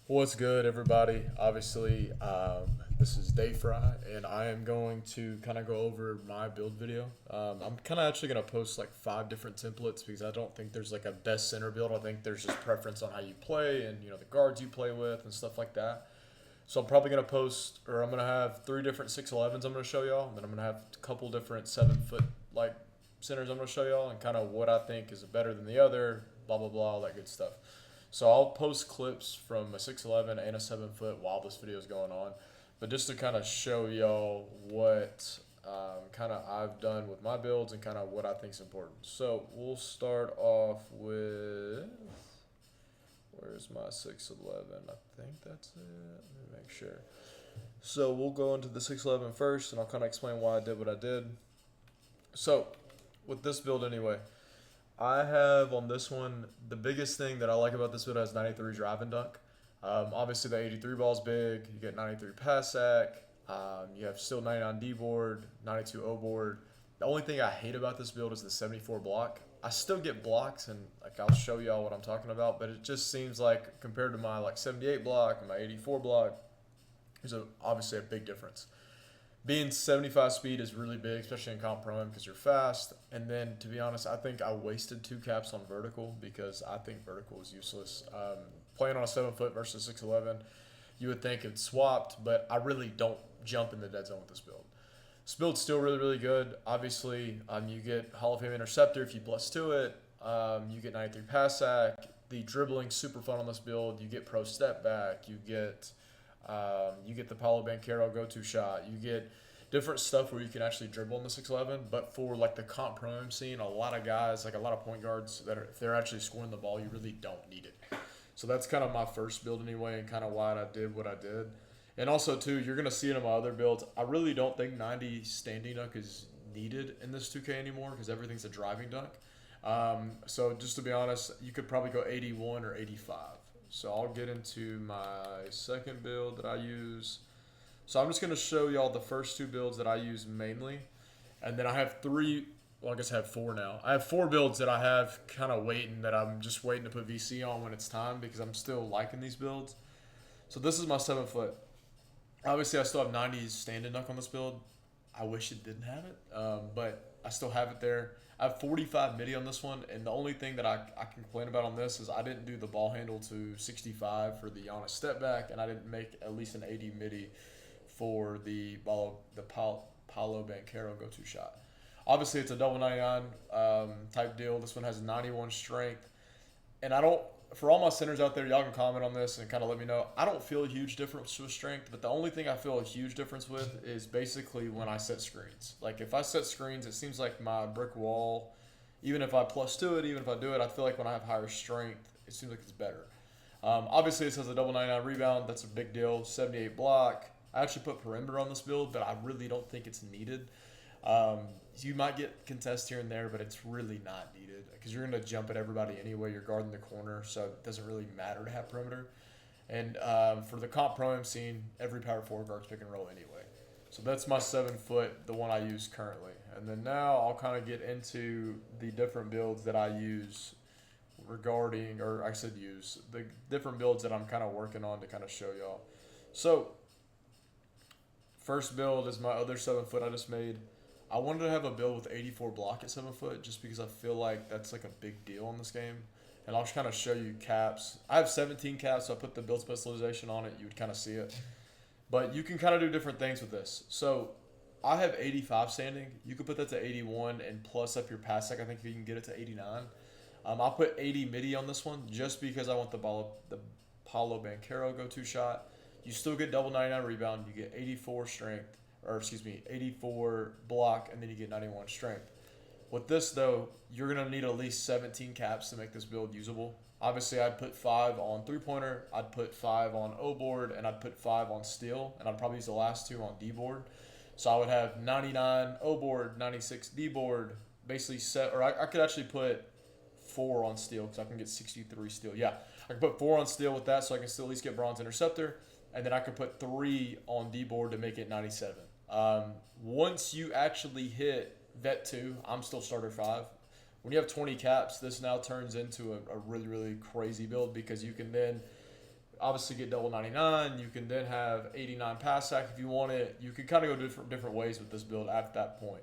What's good, everybody? Obviously, this is Dayfri, and I am going to kind of go over my build video. I'm kind of actually going to post like 5 different templates because I don't think there's like a best center build. I think there's just preference on how you play and the guards you play with and stuff like that. So I'm probably going to post, or I'm going to have 3 different 6'11s I'm going to show y'all, and then I'm going to have a couple different 7 foot like centers I'm going to show y'all, and kind of what I think is better than the other, blah blah blah, all that good stuff. So I'll post clips from a 6'11 and a 7 foot while this video is going on. But just to kind of show y'all what kind of I've done with my builds and kind of what I think is important. So we'll start off with, where's my 6'11? I think that's it. Let me make sure. So we'll go into the 6'11 first, and I'll kind of explain why I did what I did. So with this build anyway, I have on this one, the biggest thing that I like about this build has 93 drive and dunk. Obviously, the 83 ball is big. You get 93 pass sack. You have still 99 D board, 92 O board. The only thing I hate about this build is the 74 block. I still get blocks, and like I'll show y'all what I'm talking about, but it just seems like compared to my like 78 block and my 84 block, there's obviously a big difference. Being 75 speed is really big, especially in comp PROAM because you're fast. And then, to be honest, I think I wasted 2 caps on vertical because I think vertical is useless. Playing on a 7 foot versus 6'11, you would think it's swapped, but I really don't jump in the dead zone with this build. This build's still really, really good. Obviously, you get Hall of Fame interceptor if you plus to it. You get 93 pass sack. The dribbling's super fun on this build. You get pro step back. You get the Paulo Banchero go-to shot. You get different stuff where you can actually dribble in the 6'11. But for like the comp PROAM scene, a lot of guys, like a lot of point guards, that if they're actually scoring the ball, you really don't need it. So that's kind of my first build anyway, and kind of why I did what I did. And also too, you're gonna see it in my other builds. I really don't think 90 standing dunk is needed in this 2K anymore because everything's a driving dunk. So just to be honest, you could probably go 81 or 85. So I'll get into my second build that I use. So I'm just going to show y'all the first 2 builds that I use mainly. And then I have 3, well I guess I have 4 now. I have 4 builds that I have kind of waiting, that I'm just waiting to put VC on when it's time because I'm still liking these builds. So this is my 7 foot. Obviously I still have 90s standing dunk on this build. I wish it didn't have it, but I still have it there. I have 45 midi on this one, and the only thing that I can complain about on this is I didn't do the ball handle to 65 for the Giannis step back, and I didn't make at least an 80 midi for the Paulo Banchero go-to shot. Obviously, it's a double 99 type deal. This one has 91 strength, and I don't. For all my centers out there, y'all can comment on this and kind of let me know. I don't feel a huge difference with strength, but the only thing I feel a huge difference with is basically when I set screens. Like if I set screens, it seems like my brick wall, even if I plus to it, even if I do it, I feel like when I have higher strength, it seems like it's better. Obviously, it says a double 99 rebound. That's a big deal. 78 block. I actually put perimeter on this build, but I really don't think it's needed. You might get contest here and there, but it's really not needed because you're going to jump at everybody anyway. You're guarding the corner, so it doesn't really matter to have perimeter. And for the comp PROAM scene, every power forward guards pick and roll anyway. So that's my 7 foot, the one I use currently. And then now I'll kind of get into the different builds that I use regarding, or I said use, the different builds that I'm kind of working on to kind of show y'all. So first build is my other 7 foot I just made. I wanted to have a build with 84 block at 7 foot just because I feel like that's like a big deal in this game. And I'll just kind of show you caps. I have 17 caps, so I put the build specialization on it. You would kind of see it. But you can kind of do different things with this. So I have 85 standing. You could put that to 81 and plus up your pass sec. I think you can get it to 89. I'll put 80 midi on this one just because I want the Paulo Banchero go-to shot. You still get double 99 rebound. You get 84 strength. 84 block, and then you get 91 strength. With this, though, you're going to need at least 17 caps to make this build usable. Obviously, I'd put 5 on three-pointer, I'd put 5 on O board, and I'd put 5 on steal, and I'd probably use the last 2 on D board. So I would have 99 O board, 96 D board, basically set, or I could actually put 4 on steal because I can get 63 steal. Yeah, I can put 4 on steal with that so I can still at least get bronze interceptor, and then I could put 3 on D board to make it 97. Once you actually hit Vet 2, I'm still starter 5. When you have 20 caps, this now turns into a really, really crazy build because you can then obviously get double 99. You can then have 89 pass sack if you want it. You can kind of go different ways with this build at that point.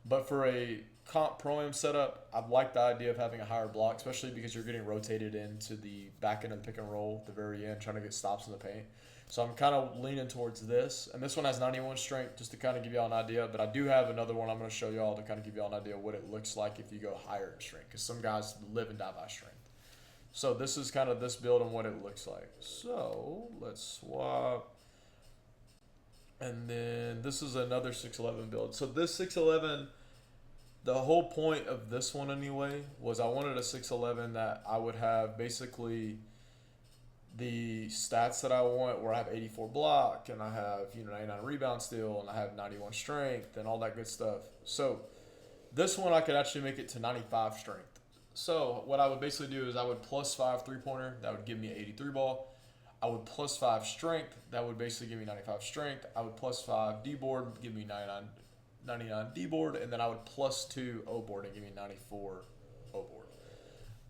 But for a comp PROAM setup, I like the idea of having a higher block, especially because you're getting rotated into the back end of the pick and roll at the very end, trying to get stops in the paint. So I'm kind of leaning towards this. And this one has 91 strength, just to kind of give y'all an idea. But I do have another one I'm going to show y'all to kind of give y'all an idea of what it looks like if you go higher in strength, because some guys live and die by strength. So this is kind of this build and what it looks like. So let's swap. And then this is another 611 build. So this 611, the whole point of this one anyway, was I wanted a 611 that I would have basically the stats that I want, where I have 84 block and I have 99 rebound steal and I have 91 strength and all that good stuff. So this one I could actually make it to 95 strength. So what I would basically do is I would +5 3-pointer, that would give me an 83 ball. I would +5 strength, that would basically give me 95 strength. I would +5 D board, give me 99 D board, and then I would +2 O board and give me 94 O board.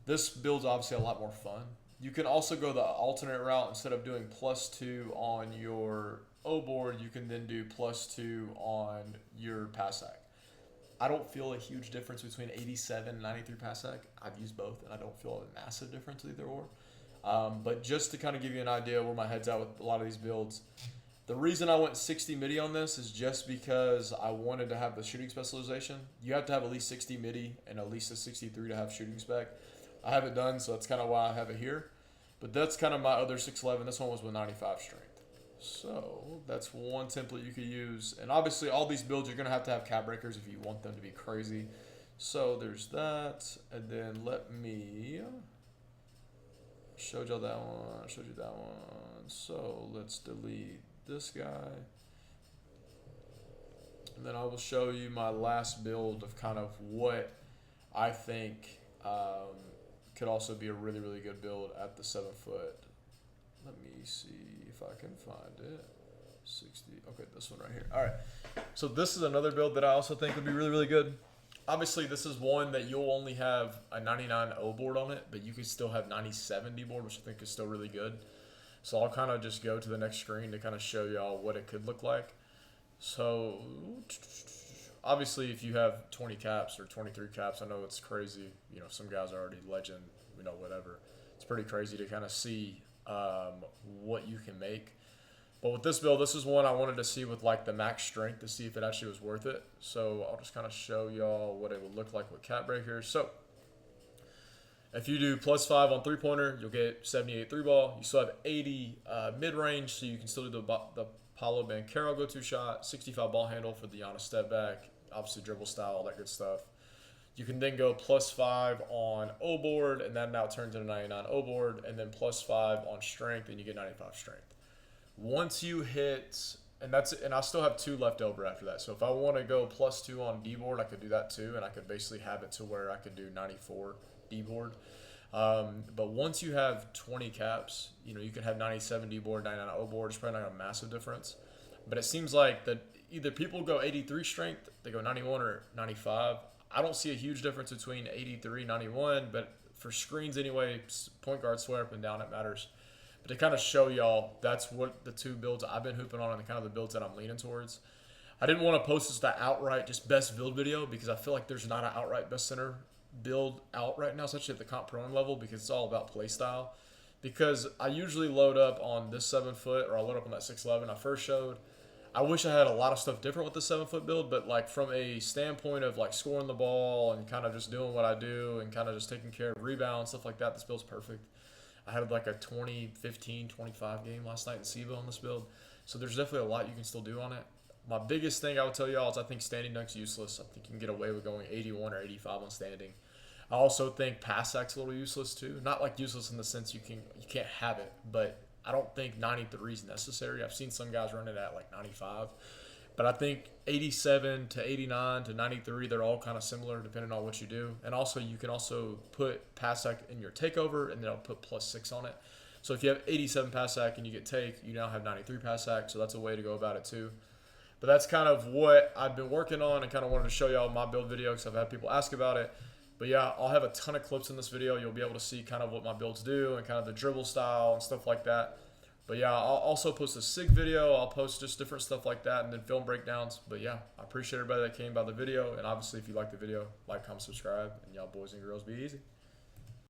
This build's obviously a lot more fun. You can also go the alternate route. Instead of doing +2 on your O board, you can then do +2 on your pass sack. I don't feel a huge difference between 87 and 93 pass sack. I've used both, and I don't feel a massive difference either or. But just to kind of give you an idea where my head's at with a lot of these builds, the reason I went 60 midi on this is just because I wanted to have the shooting specialization. You have to have at least 60 midi and at least a 63 to have shooting spec. I have it done, so that's kind of why I have it here. But that's kind of my other 611. This one was with 95 strength. So that's one template you could use. And obviously all these builds, you're going to have cap breakers if you want them to be crazy. So there's that. And then let me... showed y'all that one, showed you that one. So let's delete this guy. And then I will show you my last build of kind of what I think could also be a really, really good build at the 7 foot. Let me see if I can find it. 60, okay, this one right here. All right, so this is another build that I also think would be really, really good. Obviously, this is one that you'll only have a 99 O board on it, but you can still have 97 D board, which I think is still really good. So I'll kind of just go to the next screen to kind of show y'all what it could look like. So obviously, if you have 20 caps or 23 caps, I know it's crazy. You know, some guys are already legend, you know, whatever. It's pretty crazy to kind of see what you can make. But with this build, this is one I wanted to see with like the max strength to see if it actually was worth it. So I'll just kind of show y'all what it would look like with cap breakers. So if you do +5 on 3-pointer, you'll get 78 3-ball. You still have 80 mid-range, so you can still do the Paolo Banchero go-to shot, 65 ball handle for the Giannis step back, obviously dribble style, all that good stuff. You can then go +5 on O board, and that now turns into 99 O board, and then +5 on strength, and you get 95 strength. Once you hit, and I still have 2 left over after that. So if I want to go +2 on D board, I could do that too, and I could basically have it to where I could do 94 D board. But once you have 20 caps, you know, you could have 97 D board, 99 O board. It's probably not a massive difference. But it seems like that either people go 83 strength, they go 91 or 95. I don't see a huge difference between 83, 91, but for screens anyway, point guard swear up and down, it matters. But to kind of show y'all, that's what the 2 builds I've been hooping on and kind of the builds that I'm leaning towards. I didn't want to post this the outright just best build video because I feel like there's not an outright best center build out right now, especially at the comp PROAM level, because it's all about play style. Because I usually load up on this 7 foot, or I load up on that 611 I first showed. I wish I had a lot of stuff different with the 7 foot build, but like from a standpoint of like scoring the ball and kind of just doing what I do and kind of just taking care of rebounds, stuff like that, this build's perfect. I had like a 20, 15, 25 game last night in SIBA on this build. So there's definitely a lot you can still do on it. My biggest thing I would tell y'all is I think standing dunk's useless. I think you can get away with going 81 or 85 on standing. I also think pass sack's a little useless too. Not like useless in the sense you can't have it, but I don't think 93 is necessary. I've seen some guys run it at like 95. But I think 87 to 89 to 93, they're all kind of similar depending on what you do. And also you can also put pass sack in your takeover and then I'll put +6 on it. So if you have 87 pass sack and you get take, you now have 93 pass sack. So that's a way to go about it too. But that's kind of what I've been working on and kind of wanted to show y'all my build video because I've had people ask about it. But yeah, I'll have a ton of clips in this video. You'll be able to see kind of what my builds do and kind of the dribble style and stuff like that. But yeah, I'll also post a SIG video. I'll post just different stuff like that and then film breakdowns. But yeah, I appreciate everybody that came by the video. And obviously, if you like the video, like, comment, subscribe. And y'all boys and girls be easy.